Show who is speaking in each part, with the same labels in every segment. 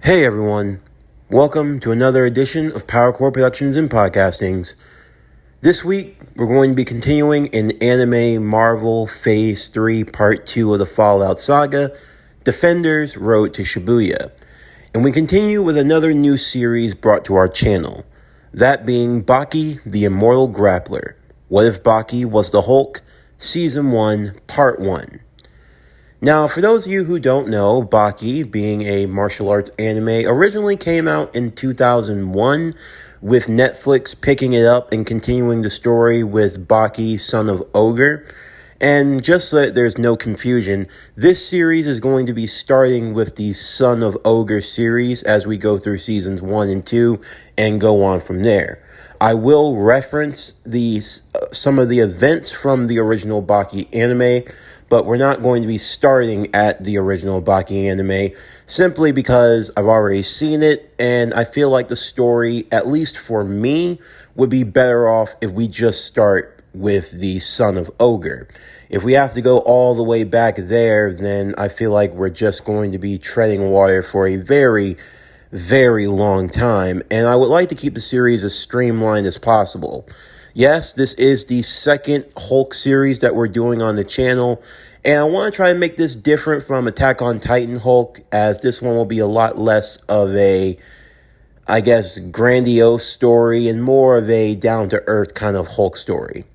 Speaker 1: Hey everyone, welcome to another edition of PowerCore Productions and Podcastings. This week, we're going to be continuing in Anime Marvel Phase 3 Part 2 of the Fallout Saga, Defenders Road to Shibuya. And we continue with another new series brought to our channel, that being Baki, the Immortal Grappler. What if Baki was the Hulk? Season 1, Part 1. Now, for those of you who don't know, Baki, being a martial arts anime, originally came out in 2001, with Netflix picking it up and continuing the story with Baki, son of Ogre. And just so that there's no confusion, this series is going to be starting with the Son of Ogre series as we go through seasons 1 and 2 and go on from there. I will reference some of the events from the original Baki anime, but we're not going to be starting at the original Baki anime simply because I've already seen it, and I feel like the story, at least for me, would be better off if we just start with the Son of Ogre. If we have to go all the way back there, then I feel like we're just going to be treading water for a very, very long time, and I would like to keep the series as streamlined as possible. Yes, this is the second Hulk series that we're doing on the channel, and I want to try and make this different from Attack on Titan Hulk, as this one will be a lot less of a, grandiose story and more of a down-to-earth kind of Hulk story.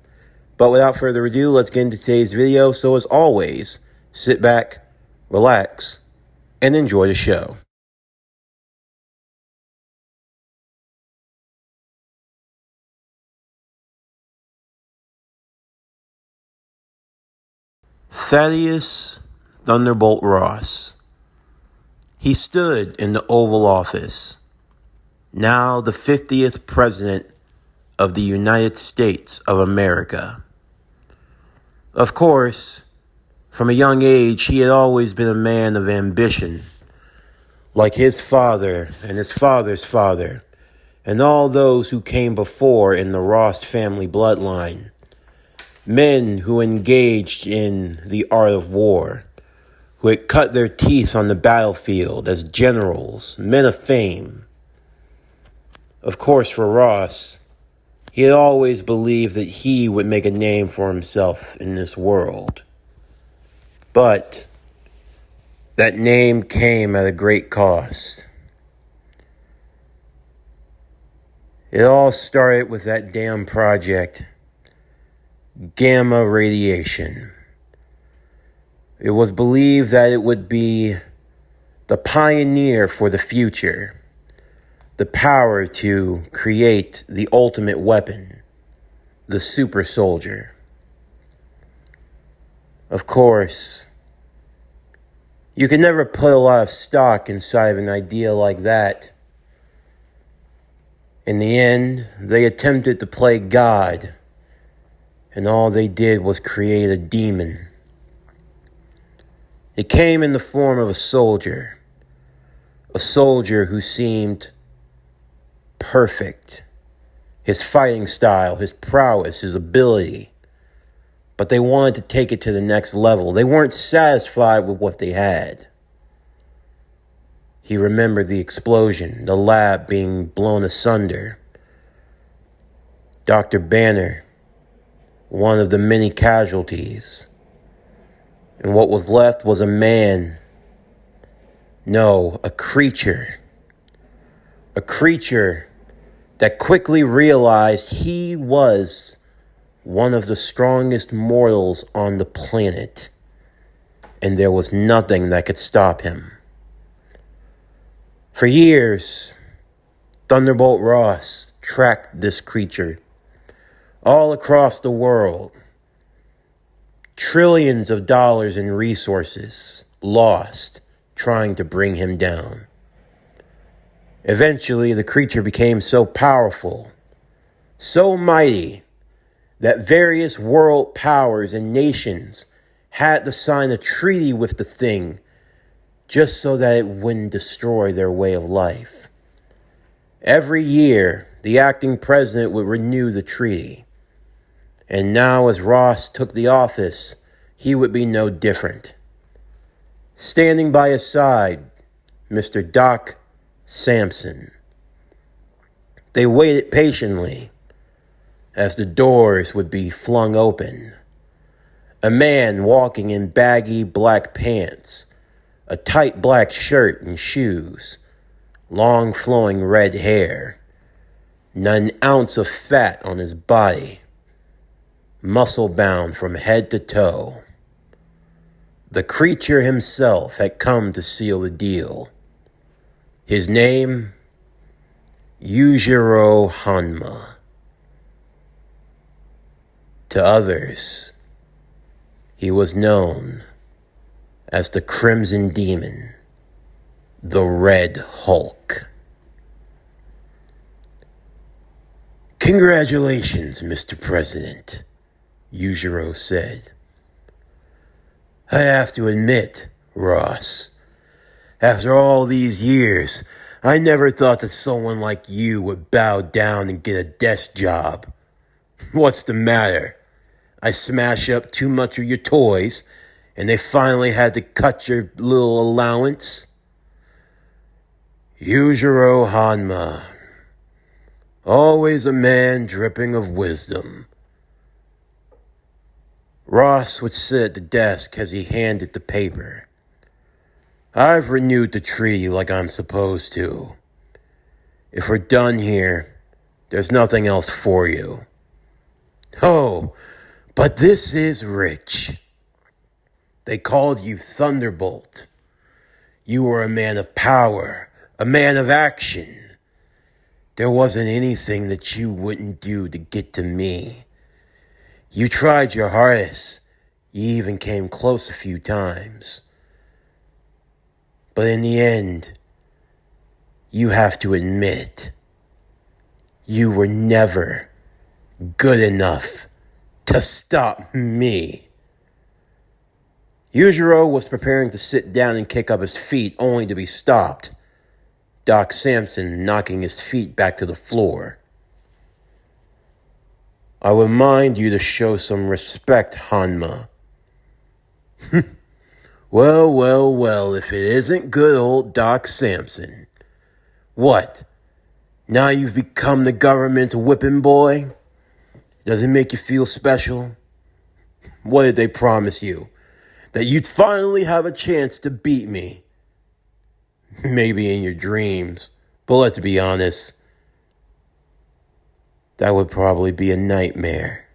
Speaker 1: But without further ado, let's get into today's video. So as always, sit back, relax, and enjoy the show. Thaddeus Thunderbolt Ross. He stood in the Oval Office, now the 50th President of the United States of America. Of course, from a young age, he had always been a man of ambition, like his father and his father's father, and all those who came before in the Ross family bloodline. Men who engaged in the art of war, who had cut their teeth on the battlefield as generals, men of fame. Of course, for Ross, he had always believed that he would make a name for himself in this world. But that name came at a great cost. It all started with that damn project, gamma radiation. It was believed that it would be the pioneer for the future, the power to create the ultimate weapon, the super soldier. Of course, you can never put a lot of stock inside of an idea like that. In the end, they attempted to play God, and all they did was create a demon. It came in the form of a soldier who seemed perfect. His fighting style, his prowess, his ability. But they wanted to take it to the next level. They weren't satisfied with what they had. He remembered the explosion, the lab being blown asunder. Dr. Banner, one of the many casualties. And what was left was a man. No, a creature. A creature that quickly realized he was one of the strongest mortals on the planet. And there was nothing that could stop him. For years, Thunderbolt Ross tracked this creature all across the world. Trillions of dollars in resources lost trying to bring him down. Eventually, the creature became so powerful, so mighty, that various world powers and nations had to sign a treaty with the thing just so that it wouldn't destroy their way of life. Every year, the acting president would renew the treaty. And now, as Ross took the office, he would be no different. Standing by his side, Mr. Doc Samson. They waited patiently as the doors would be flung open. A man walking in baggy black pants, a tight black shirt and shoes, long flowing red hair, not an ounce of fat on his body, muscle bound from head to toe. The creature himself had come to seal the deal. His name, Yujiro Hanma. To others, he was known as the Crimson Demon, the Red Hulk. "Congratulations, Mr. President," Yujiro said. "I have to admit, Ross, after all these years, I never thought that someone like you would bow down and get a desk job. What's the matter? I smash up too much of your toys, and they finally had to cut your little allowance?" Yujiro Hanma, always a man dripping of wisdom. Ross would sit at the desk as he handed the paper. "I've renewed the treaty like I'm supposed to. If we're done here, there's nothing else for you. Oh, but this is rich. They called you Thunderbolt. You were a man of power, a man of action. There wasn't anything that you wouldn't do to get to me. You tried your hardest. You even came close a few times. But in the end, you have to admit, you were never good enough to stop me." Yujiro was preparing to sit down and kick up his feet, only to be stopped. Doc Samson knocking his feet back to the floor. "I would mind you to show some respect, Hanma." Well, if it isn't good old Doc Samson. What? Now you've become the government's whipping boy? Does it make you feel special? What did they promise you? That you'd finally have a chance to beat me? Maybe in your dreams, but let's be honest, that would probably be a nightmare.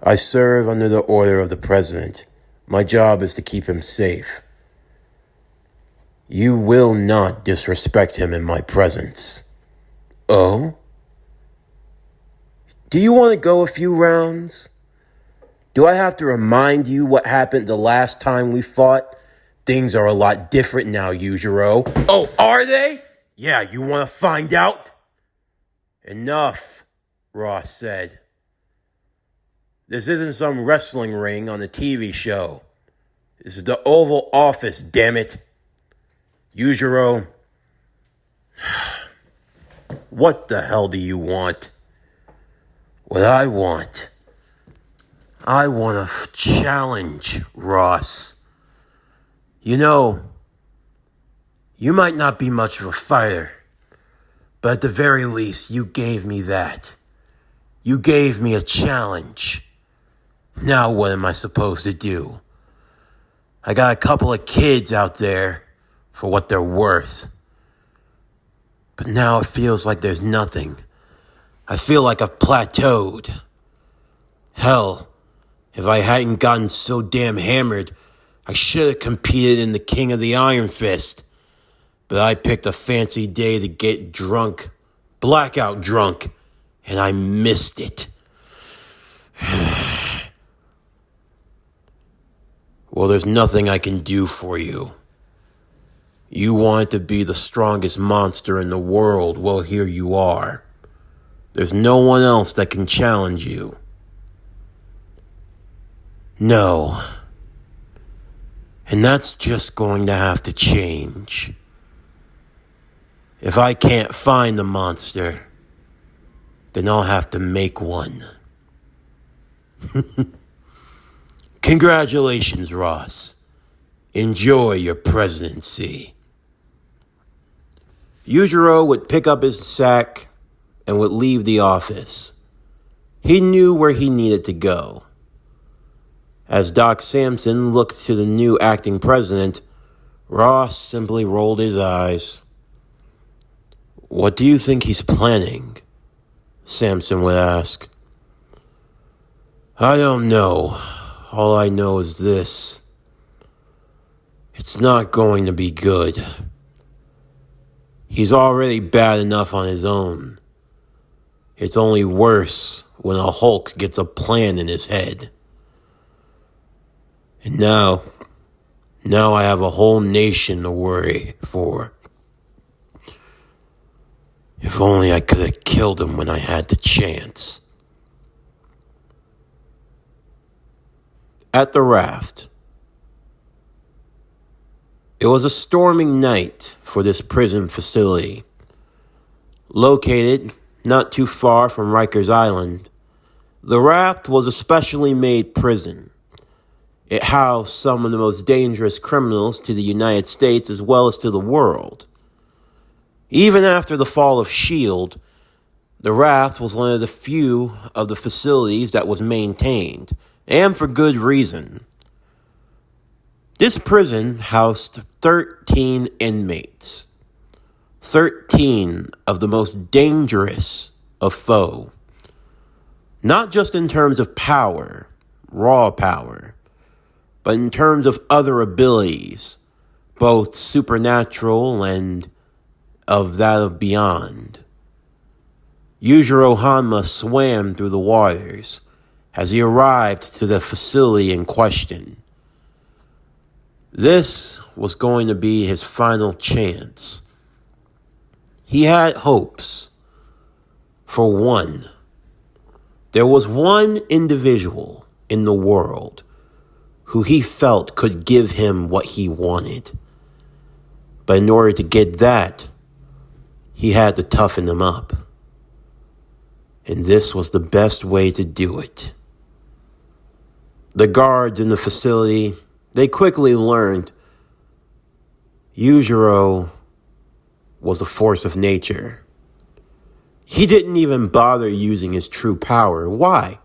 Speaker 1: I serve under the order of the president. My job is to keep him safe. You will not disrespect him in my presence. Oh? Do you want to go a few rounds? Do I have to remind you what happened the last time we fought? Things are a lot different now, Yujiro. Oh, are they? Yeah, you want to find out? Enough, Ross said. This isn't some wrestling ring on a TV show. This is the Oval Office, damn it. Yujiro, what the hell do you want? What I want a challenge, Ross. You know, you might not be much of a fighter, but at the very least, you gave me that. You gave me a challenge. Now what am I supposed to do? I got a couple of kids out there for what they're worth. But now it feels like there's nothing. I feel like I've plateaued. Hell, if I hadn't gotten so damn hammered, I should have competed in the King of the Iron Fist. But I picked a fancy day to get drunk, blackout drunk, and I missed it. Well, there's nothing I can do for you. You wanted to be the strongest monster in the world. Well, here you are. There's no one else that can challenge you. No. And that's just going to have to change. If I can't find the monster, then I'll have to make one. Congratulations, Ross. Enjoy your presidency. Yujiro would pick up his sack and would leave the office. He knew where he needed to go. As Doc Samson looked to the new acting president, Ross simply rolled his eyes. "What do you think he's planning?" Samson would ask. "I don't know. All I know is this. It's not going to be good. He's already bad enough on his own. It's only worse when a Hulk gets a plan in his head. And now I have a whole nation to worry for. If only I could have killed him when I had the chance." At the raft. It was a storming night for this prison facility. Located not too far from Rikers Island, the raft was a specially made prison. It housed some of the most dangerous criminals to the United States as well as to the world. Even after the fall of S.H.I.E.L.D., the raft was one of the few of the facilities that was maintained, and for good reason. This prison housed 13 inmates. 13 of the most dangerous of foe. Not just in terms of power, raw power, but in terms of other abilities, both supernatural and of that of beyond. Yujiro Hanma swam through the waters as he arrived to the facility in question. This was going to be his final chance. He had hopes. For one, there was one individual in the world who he felt could give him what he wanted. But in order to get that, he had to toughen him up. And this was the best way to do it. The guards in the facility, they quickly learned Yujiro was a force of nature. He didn't even bother using his true power. Why?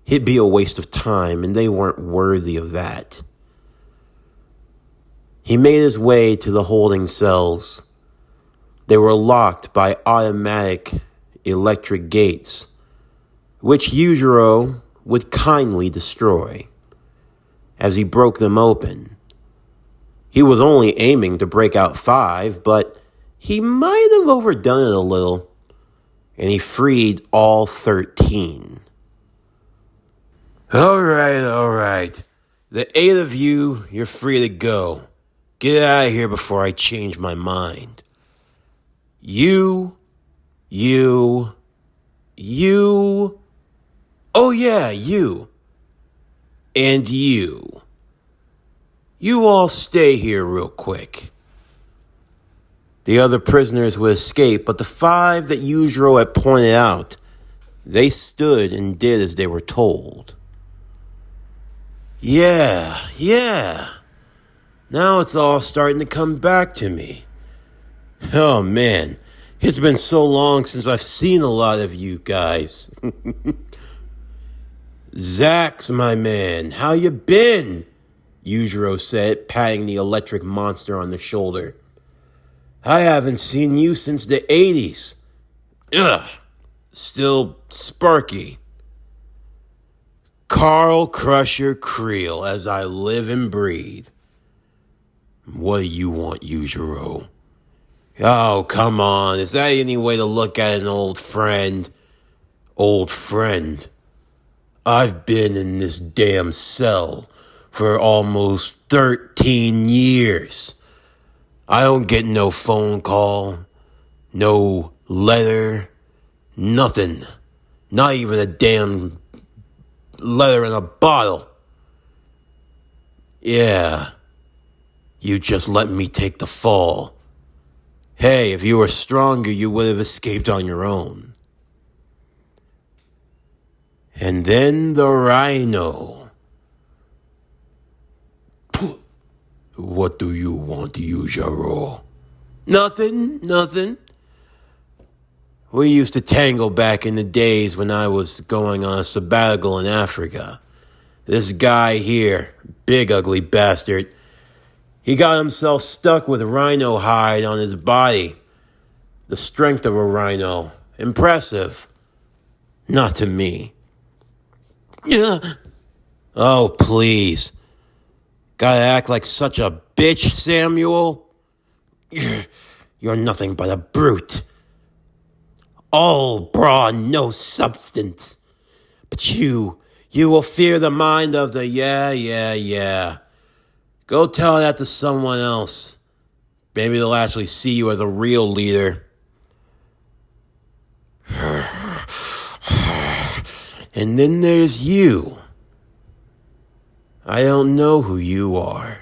Speaker 1: It'd be a waste of time, and they weren't worthy of that. He made his way to the holding cells. They were locked by automatic electric gates, which Yujiro would kindly destroy. As he broke them open, he was only aiming to break out 5, but he might have overdone it a little, and he freed all 13. All right. The 8 of you, you're free to go. Get out of here before I change my mind. You. Oh yeah, you. And you. You all stay here real quick. The other prisoners would escape, but the 5 that Yujiro had pointed out, they stood and did as they were told. Yeah. Now it's all starting to come back to me. Oh man, it's been so long since I've seen a lot of you guys. Zax, my man, how you been? Yujiro said, patting the electric monster on the shoulder. I haven't seen you since the 80s. Ugh, still sparky. Carl Crusher Creel, as I live and breathe. What do you want, Yujiro? Oh, come on. Is that any way to look at an old friend? Old friend. I've been in this damn cell for almost 13 years. I don't get no phone call, no letter, nothing. Not even a damn letter in a bottle. Yeah, you just let me take the fall. Hey, if you were stronger, you would have escaped on your own. And then the rhino. What do you want, Yujiro? Nothing. We used to tangle back in the days when I was going on a sabbatical in Africa. This guy here, big ugly bastard, he got himself stuck with rhino hide on his body. The strength of a rhino. Impressive. Not to me. Yeah. Oh, please. Gotta act like such a bitch, Samuel? You're nothing but a brute. All brawn, no substance. But you will fear the mind of the yeah. Go tell that to someone else. Maybe they'll actually see you as a real leader. And then there's you. I don't know who you are.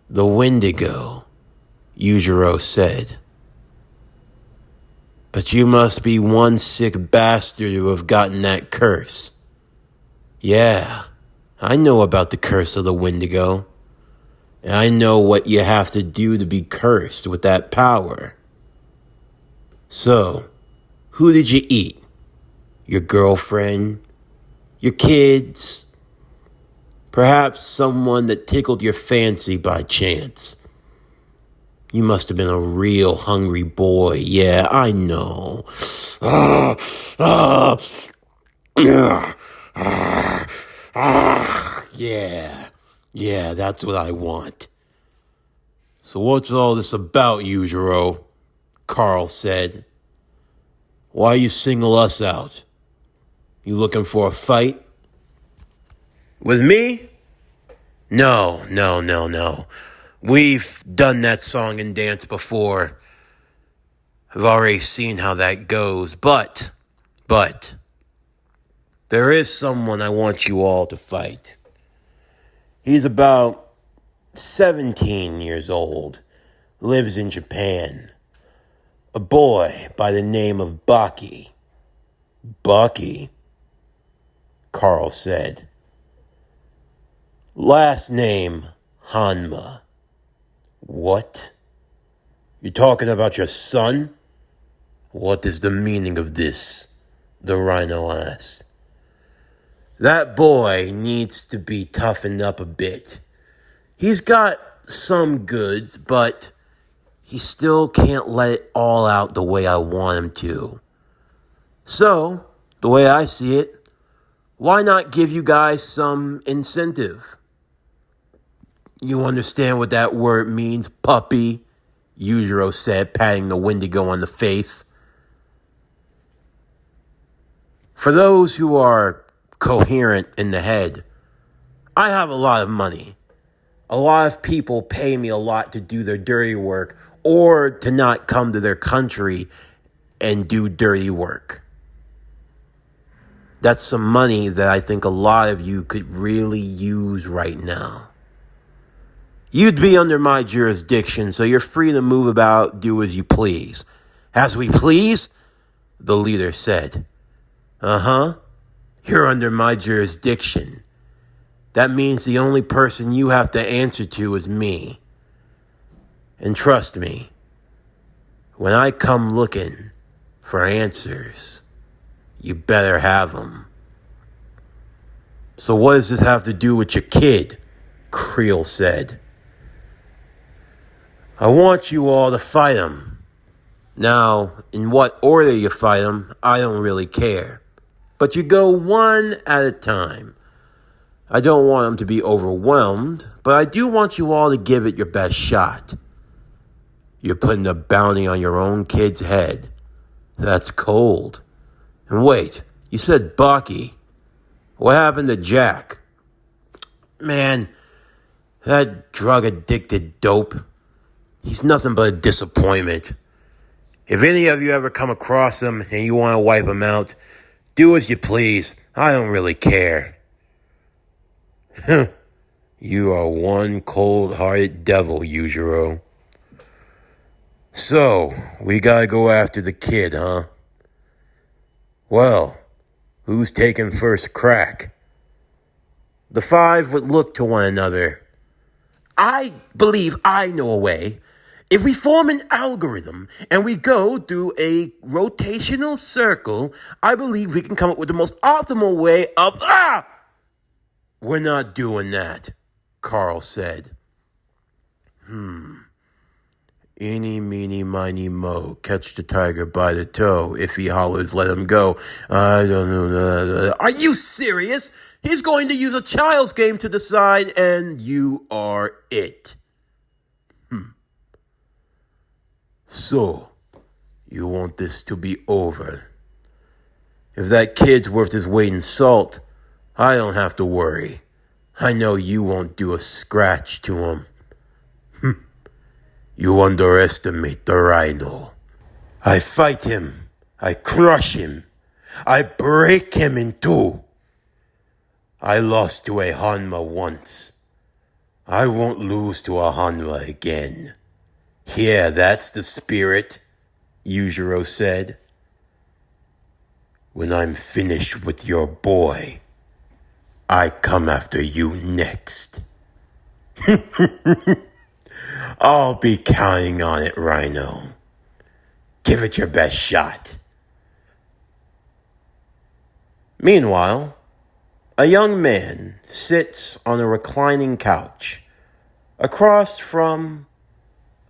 Speaker 1: The Wendigo, Yujiro said. But you must be one sick bastard who have gotten that curse. Yeah, I know about the curse of the Wendigo. And I know what you have to do to be cursed with that power. So, who did you eat? Your girlfriend? Your kids? Perhaps someone that tickled your fancy by chance. You must have been a real hungry boy. Yeah, I know. Yeah, that's what I want. So what's all this about, Yujiro? Carl said. Why you single us out? You looking for a fight? With me? No. We've done that song and dance before. I've already seen how that goes, but, there is someone I want you all to fight. He's about 17 years old, lives in Japan. A boy by the name of Baki. Baki? Carl said. Last name, Hanma. What? You talking about your son? What is the meaning of this? The rhino asked. That boy needs to be toughened up a bit. He's got some goods, but he still can't let it all out the way I want him to. So, the way I see it, why not give you guys some incentive? You understand what that word means, puppy? Yujiro said, patting the Wendigo on the face. For those who are coherent in the head, I have a lot of money. A lot of people pay me a lot to do their dirty work or to not come to their country and do dirty work. That's some money that I think a lot of you could really use right now. You'd be under my jurisdiction, so you're free to move about, do as you please. As we please? The leader said. You're under my jurisdiction. That means the only person you have to answer to is me. And trust me, when I come looking for answers, you better have them. So what does this have to do with your kid? Creel said. I want you all to fight him. Now, in what order you fight him, I don't really care. But you go one at a time. I don't want him to be overwhelmed, but I do want you all to give it your best shot. You're putting a bounty on your own kid's head. That's cold. And wait, you said Baki. What happened to Jack? Man, that drug-addicted dope. He's nothing but a disappointment. If any of you ever come across him and you want to wipe him out, do as you please. I don't really care. You are one cold-hearted devil, Yujiro. So, we gotta go after the kid, huh? Well, who's taking first crack? The five would look to one another. I believe I know a way. If we form an algorithm and we go through a rotational circle, I believe we can come up with the most optimal way of... We're not doing that, Carl said. Eeny, meeny, miny, mo, catch the tiger by the toe. If he hollers, let him go. I don't know. Are you serious? He's going to use a child's game to decide, and you are it. So, you want this to be over? If that kid's worth his weight in salt, I don't have to worry. I know you won't do a scratch to him. You underestimate the rhino. I fight him. I crush him. I break him in two. I lost to a Hanma once. I won't lose to a Hanma again. Yeah, that's the spirit, Yujiro said. When I'm finished with your boy, I come after you next. I'll be counting on it, Rhino. Give it your best shot. Meanwhile, a young man sits on a reclining couch across from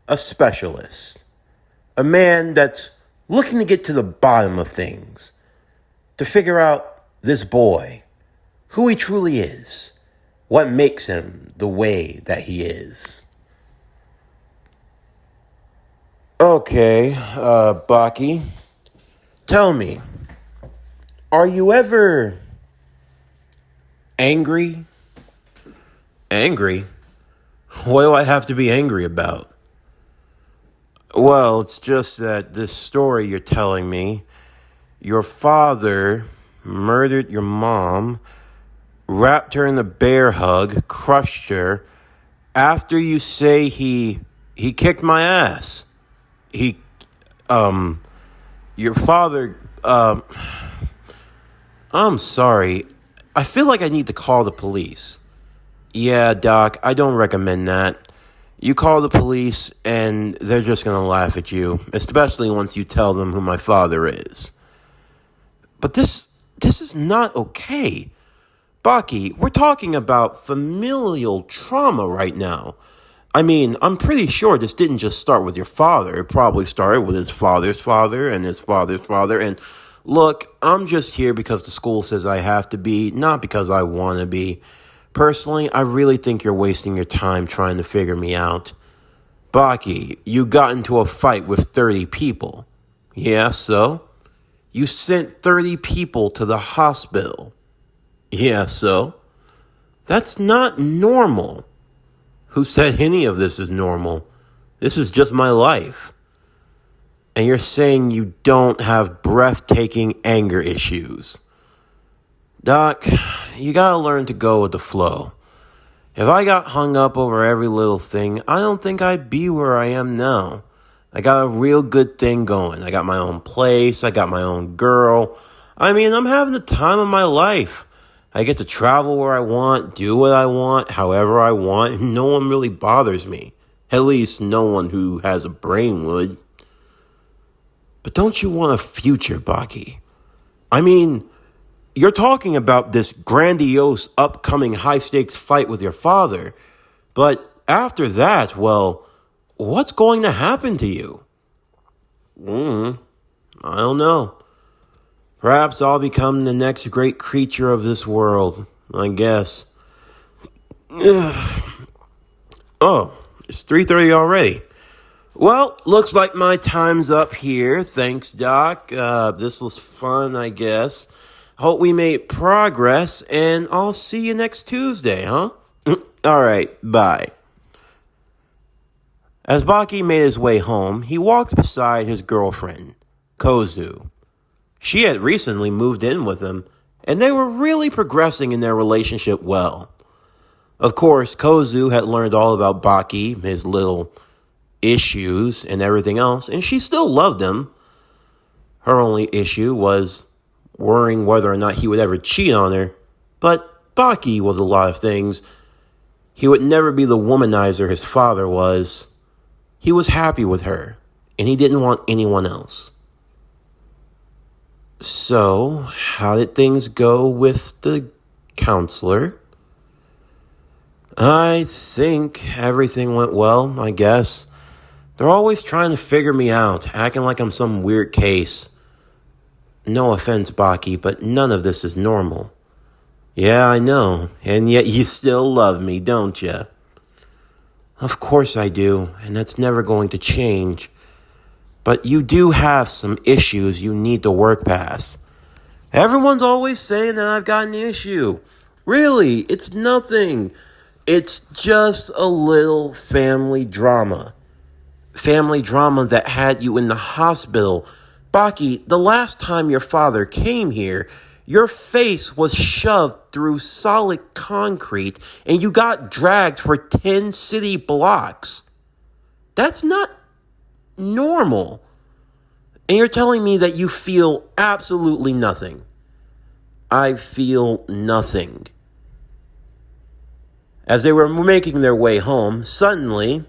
Speaker 1: a specialist. A man that's looking to get to the bottom of things, to figure out this boy, who he truly is, what makes him the way that he is. Okay, Baki, tell me, are you ever angry? Angry? What do I have to be angry about? Well, it's just that this story you're telling me, your father murdered your mom, wrapped her in a bear hug, crushed her, after you say he kicked my ass. Your father, I'm sorry. I feel like I need to call the police. Yeah, Doc, I don't recommend that. You call the police and they're just gonna laugh at you, especially once you tell them who my father is. But this is not okay. Baki, we're talking about familial trauma right now. I mean, I'm pretty sure this didn't just start with your father. It probably started with his father's father and his father's father. And look, I'm just here because the school says I have to be, not because I want to be. Personally, I really think you're wasting your time trying to figure me out. Baki, you got into a fight with 30 people. Yeah, so? You sent 30 people to the hospital. Yeah, so? That's not normal. Who said any of this is normal? This is just my life. And you're saying you don't have breathtaking anger issues. Doc, you gotta learn to go with the flow. If I got hung up over every little thing, I don't think I'd be where I am now. I got a real good thing going. I got my own place. I got my own girl. I mean, I'm having the time of my life. I get to travel where I want, do what I want, however I want, and no one really bothers me. At least no one who has a brain would. But don't you want a future, Baki? I mean, you're talking about this grandiose, upcoming, high-stakes fight with your father. But after that, well, what's going to happen to you? I don't know. Perhaps I'll become the next great creature of this world, I guess. Oh, it's 3:30 already. Well, looks like my time's up here. Thanks, Doc. This was fun, I guess. Hope we made progress, and I'll see you next Tuesday, huh? All right, bye. As Baki made his way home, he walked beside his girlfriend, Kozu. She had recently moved in with him, and they were really progressing in their relationship well. Of course, Kozu had learned all about Baki, his little issues, and everything else, and she still loved him. Her only issue was worrying whether or not he would ever cheat on her, but Baki was a lot of things. He would never be the womanizer his father was. He was happy with her, and he didn't want anyone else. So, how did things go with the counselor? I think everything went well, I guess. They're always trying to figure me out, acting like I'm some weird case. No offense, Baki, but none of this is normal. Yeah, I know, and yet you still love me, don't you? Of course I do, and that's never going to change. But you do have some issues you need to work past. Everyone's always saying that I've got an issue. Really, it's nothing. It's just a little family drama. Family drama that had you in the hospital. Baki, the last time your father came here, your face was shoved through solid concrete and you got dragged for 10 city blocks. That's not normal. And you're telling me that you feel absolutely nothing. I feel nothing. As they were making their way home, suddenly,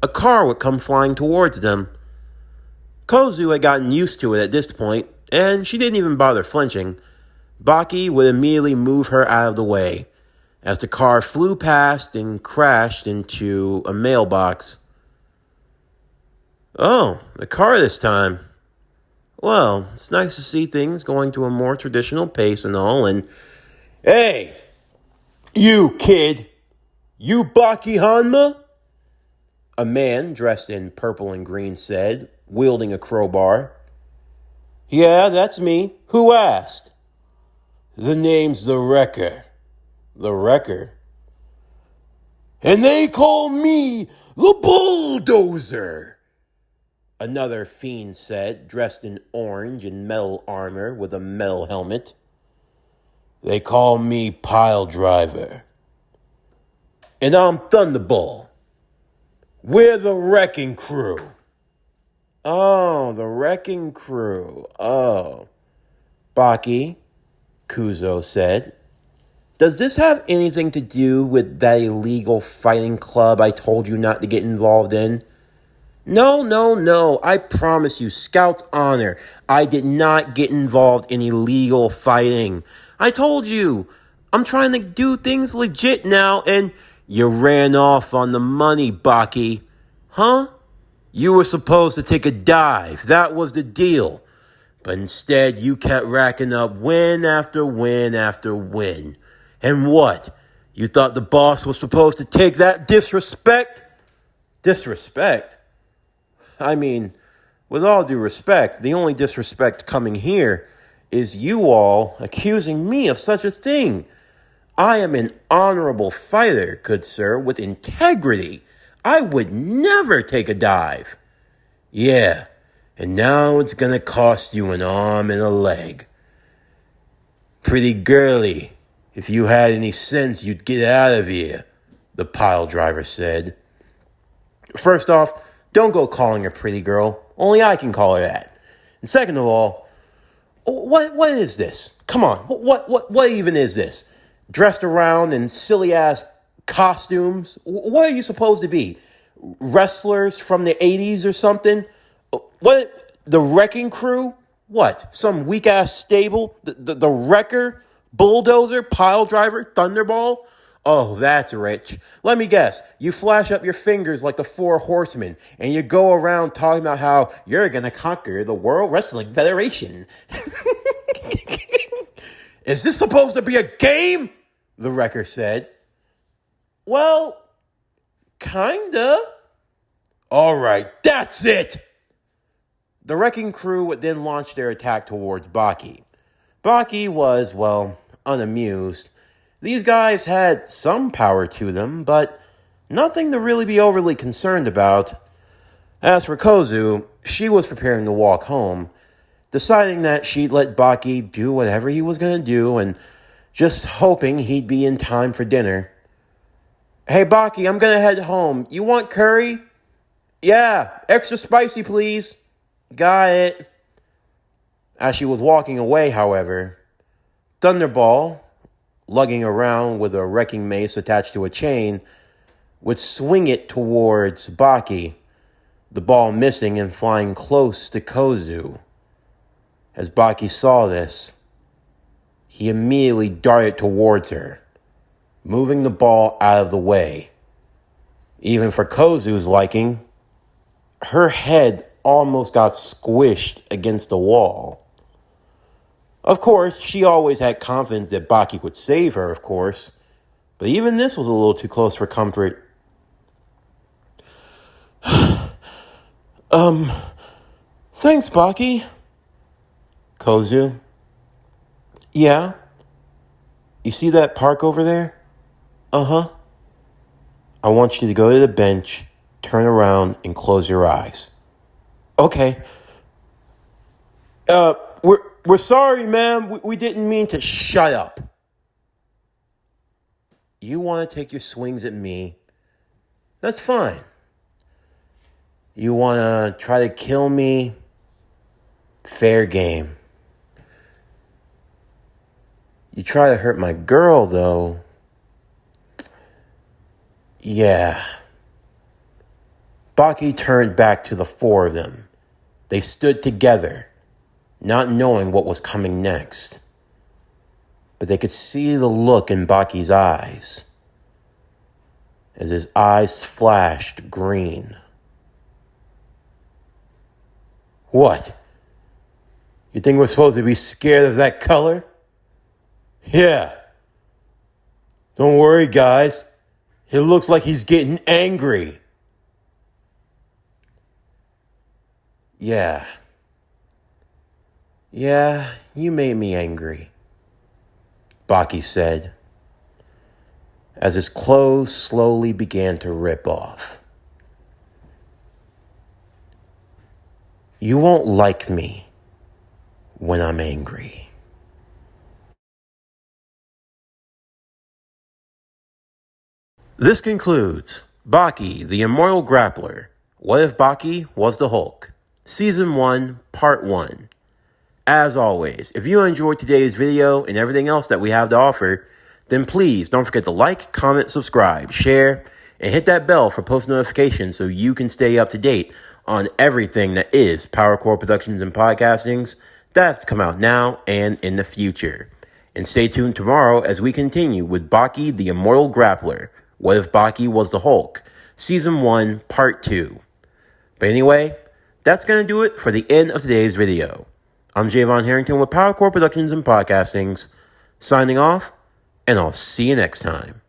Speaker 1: a car would come flying towards them. Kozu had gotten used to it at this point, and she didn't even bother flinching. Baki would immediately move her out of the way, as the car flew past and crashed into a mailbox. Oh, the car this time. Well, it's nice to see things going to a more traditional pace and all, and... Hey! You, kid! You Baki Hanma? A man dressed in purple and green said, wielding a crowbar. Yeah, that's me. Who asked? The name's the Wrecker. The Wrecker? And they call me the Bulldozer. Another fiend said, dressed in orange and metal armor with a metal helmet. They call me Pile Driver. And I'm Thunderball. We're the Wrecking Crew. Oh, the Wrecking Crew. Oh. Baki, Kuzo said. Does this have anything to do with that illegal fighting club I told you not to get involved in? No. I promise you, Scout's honor, I did not get involved in illegal fighting. I told you, I'm trying to do things legit now, and you ran off on the money, Baki. Huh? You were supposed to take a dive. That was the deal. But instead, you kept racking up win after win after win. And what? You thought the boss was supposed to take that disrespect? Disrespect? I mean, with all due respect, the only disrespect coming here is you all accusing me of such a thing. I am an honorable fighter, good sir, with integrity. I would never take a dive. Yeah, and now it's gonna cost you an arm and a leg. Pretty girly, if you had any sense, you'd get out of here, the pile driver said. First off, don't go calling her pretty girl. Only I can call her that. And second of all, what is this? Come on, what even is this? Dressed around in silly-ass costumes? What are you supposed to be? Wrestlers from the 80s or something? What? The Wrecking Crew? What? Some weak-ass stable? The Wrecker? Bulldozer? Pile Driver? Thunderball? Oh, that's rich. Let me guess. You flash up your fingers like the Four Horsemen, and you go around talking about how you're going to conquer the World Wrestling Federation. Is this supposed to be a game? The Wrecker said. Well, kinda. All right, that's it. The Wrecking Crew would then launch their attack towards Baki. Baki was, well, unamused. These guys had some power to them, but nothing to really be overly concerned about. As for Kozu, she was preparing to walk home, deciding that she'd let Baki do whatever he was going to do and just hoping he'd be in time for dinner. Hey, Baki, I'm going to head home. You want curry? Yeah, extra spicy, please. Got it. As she was walking away, however, Thunderball, lugging around with a wrecking mace attached to a chain, would swing it towards Baki. the ball missing and flying close to Kozu. As Baki saw this, he immediately darted towards her, moving the ball out of the way. Even for Kozu's liking, her head almost got squished against the wall. Of course, she always had confidence that Baki would save her, of course, but even this was a little too close for comfort. Thanks, Baki. Kozu? Yeah? You see that park over there? Uh-huh. I want you to go to the bench, turn around, and close your eyes. Okay. We're sorry, ma'am. We didn't mean to. Shut up. You want to take your swings at me? That's fine. You want to try to kill me? Fair game. You try to hurt my girl, though. Yeah. Baki turned back to the four of them. They stood together, not knowing what was coming next. But they could see the look in Baki's eyes, as his eyes flashed green. What? You think we're supposed to be scared of that color? Yeah. Don't worry, guys. It looks like he's getting angry. Yeah. Yeah, you made me angry, Baki said, as his clothes slowly began to rip off. You won't like me when I'm angry. This concludes Baki, the Immortal Grappler. What if Baki was the Hulk? Season 1, Part 1. As always, if you enjoyed today's video and everything else that we have to offer, then please don't forget to like, comment, subscribe, share, and hit that bell for post notifications so you can stay up to date on everything that is PowerCore Productions and Podcastings that has to come out now and in the future. And stay tuned tomorrow as we continue with Baki, the Immortal Grappler. What if Baki was the Hulk? Season 1, Part 2. But anyway, that's going to do it for the end of today's video. I'm Javon Harrington with PowerCore Productions and Podcastings, signing off, and I'll see you next time.